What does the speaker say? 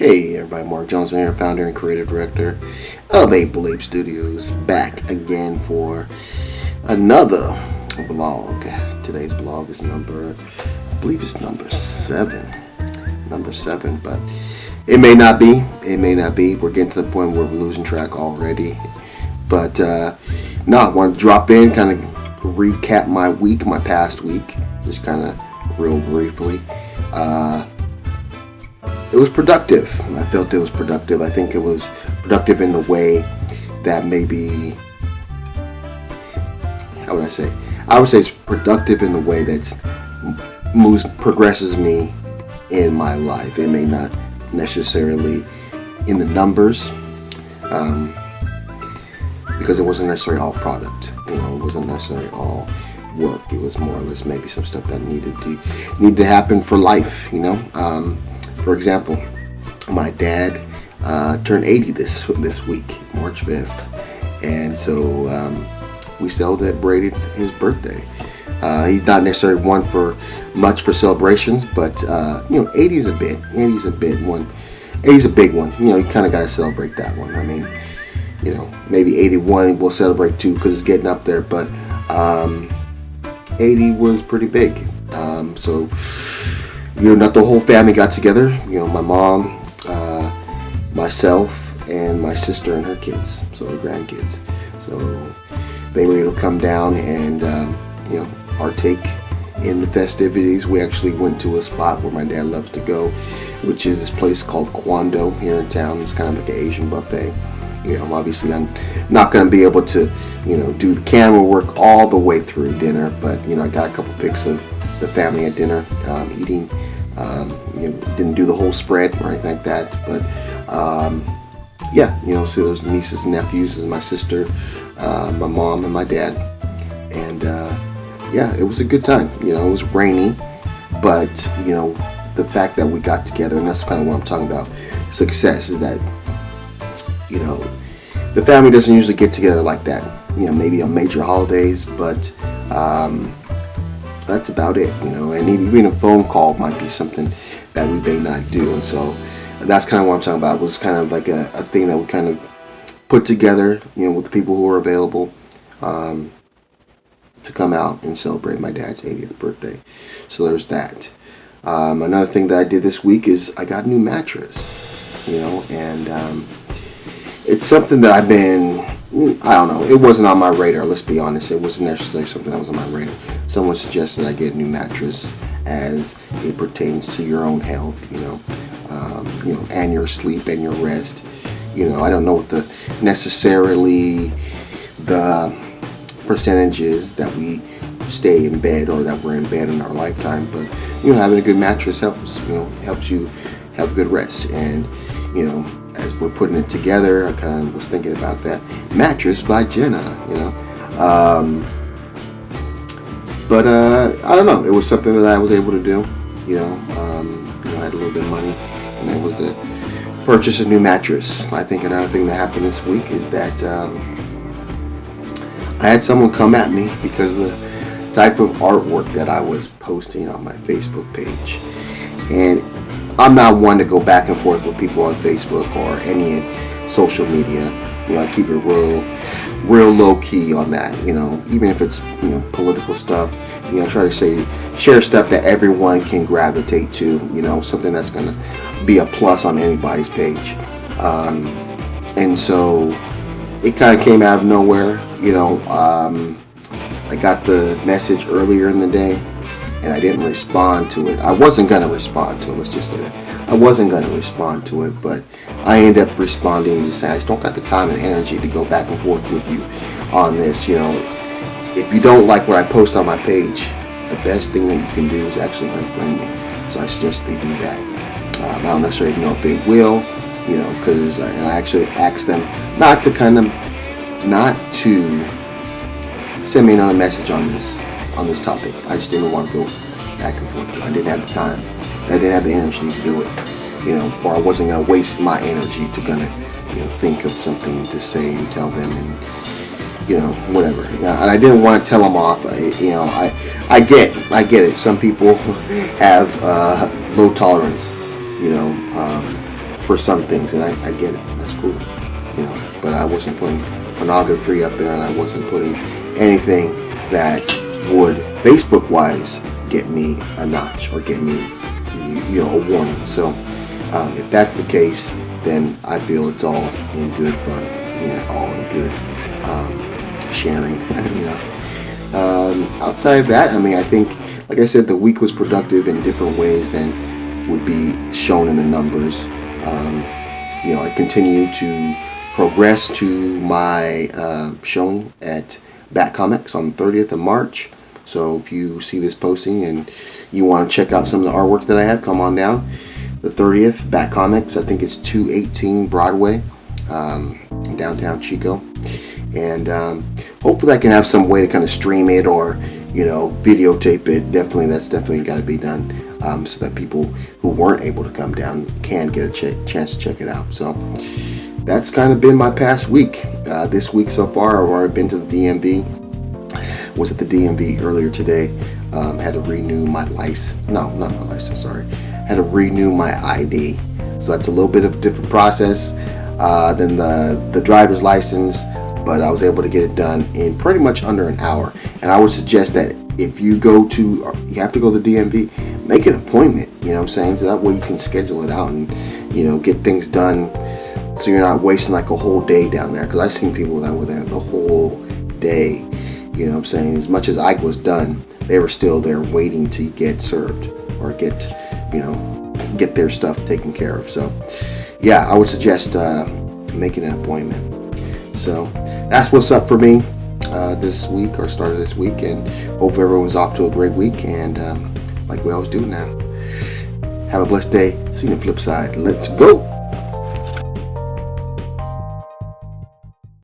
Hey everybody, Mark Johnson here, founder and creative director of Able Ape Studios, back again for another blog. Today's blog is I believe it's number 7. But it may not be. We're getting to the point where we're losing track already. But I want to drop in, kind of recap my past week, just kind of real briefly. It was productive. I felt it was productive. I think it was productive in the way that maybe, how would I say? I would say it's productive in the way that progresses me in my life. It may not necessarily in the numbers, because it wasn't necessarily all product. It wasn't necessarily all work. It was more or less maybe some stuff that needed to happen for life. For example, my dad turned 80 this week, March 5th, and so we celebrated his birthday. He's not necessarily one for much for celebrations, but 80 is a big one. 80's a big one. You kind of got to celebrate that one. I mean, maybe 81 we'll celebrate too because it's getting up there, but 80 was pretty big. So. Not the whole family got together. My mom, myself, and my sister and her kids, so the grandkids. So they were able to come down and partake in the festivities. We actually went to a spot where my dad loves to go, which is this place called Kwando here in town. It's kind of like an Asian buffet. Obviously I'm not going to be able to, do the camera work all the way through dinner, but I got a couple pics of the family at dinner eating. Didn't do the whole spread or anything like that, but so there's the nieces and nephews and my sister, my mom and my dad, and it was a good time. It was rainy, but the fact that we got together, and that's kind of what I'm talking about. Success is that the family doesn't usually get together like that. Maybe on major holidays, but that's about it, and even a phone call might be something that we may not do, and so that's kind of what I'm talking about. It was kind of like a thing that we kind of put together, with the people who were available to come out and celebrate my dad's 80th birthday. So there's that. Another thing that I did this week is I got a new mattress, and it's something that I've been, I don't know, it wasn't on my radar, let's be honest. It wasn't necessarily something that was on my radar. Someone suggested I get a new mattress as it pertains to your own health, and your sleep and your rest. I don't know what necessarily the percentage is that we stay in bed or that we're in bed in our lifetime, but having a good mattress helps you have good rest. And as we're putting it together, I kind of was thinking about that mattress by Jenna, but I don't know, it was something that I was able to do. I had a little bit of money and I was to purchase a new mattress. I think another thing that happened this week is that I had someone come at me because of the type of artwork that I was posting on my Facebook page. And I'm not one to go back and forth with people on Facebook or any social media. I keep it real low key on that. Even if it's political stuff. Try to share stuff that everyone can gravitate to. Something that's gonna be a plus on anybody's page. And so it kind of came out of nowhere. I got the message earlier in the day, and I didn't respond to it. I wasn't going to respond to it, let's just say that. I wasn't going to respond to it, but I ended up responding and just saying, I just don't got the time and energy to go back and forth with you on this. If you don't like what I post on my page, the best thing that you can do is actually unfriend me. So I suggest they do that. I don't necessarily know if they will, because and I actually asked them not to send me another message on this topic. I just didn't want to go back and forth. I didn't have the time. I didn't have the energy to do it. Or I wasn't going to waste my energy to think of something to say and tell them, and whatever. And I didn't want to tell them off. I get it. Some people have low tolerance, for some things, and I get it. That's cool, you know. But I wasn't putting pornography up there, and I wasn't putting anything that would Facebook-wise get me a notch or get me, you know, a warning. So if that's the case, then I feel it's all in good fun, you know, all in good sharing, you know. Outside of that, I mean, I think, like I said, the week was productive in different ways than would be shown in the numbers. You know, I continue to progress to my showing at Bat Comics on the 30th of March. So if you see this posting and you want to check out some of the artwork that I have, come on down. The 30th, Bat Comics, I think it's 218 Broadway, downtown Chico. And hopefully I can have some way to kind of stream it or, you know, videotape it. That's definitely got to be done, so that people who weren't able to come down can get a chance to check it out. So that's kind of been my past week. This week so far, I've already been to the DMV. Was at the DMV earlier today. Had to renew my license. No, not my license. Sorry. Had to renew my ID. So that's a little bit of a different process than the driver's license. But I was able to get it done in pretty much under an hour. And I would suggest that if you have to go to the DMV, make an appointment, you know what I'm saying? So that way you can schedule it out and, you know, get things done so you're not wasting like a whole day down there. Because I've seen people that were there the whole day, you know what I'm saying? As much as I was done, they were still there waiting to get served or get their stuff taken care of. So, yeah, I would suggest making an appointment. So that's what's up for me this week, or started this week, and hope everyone's off to a great week, and like we always do now, have a blessed day. See you on the flip side. Let's go.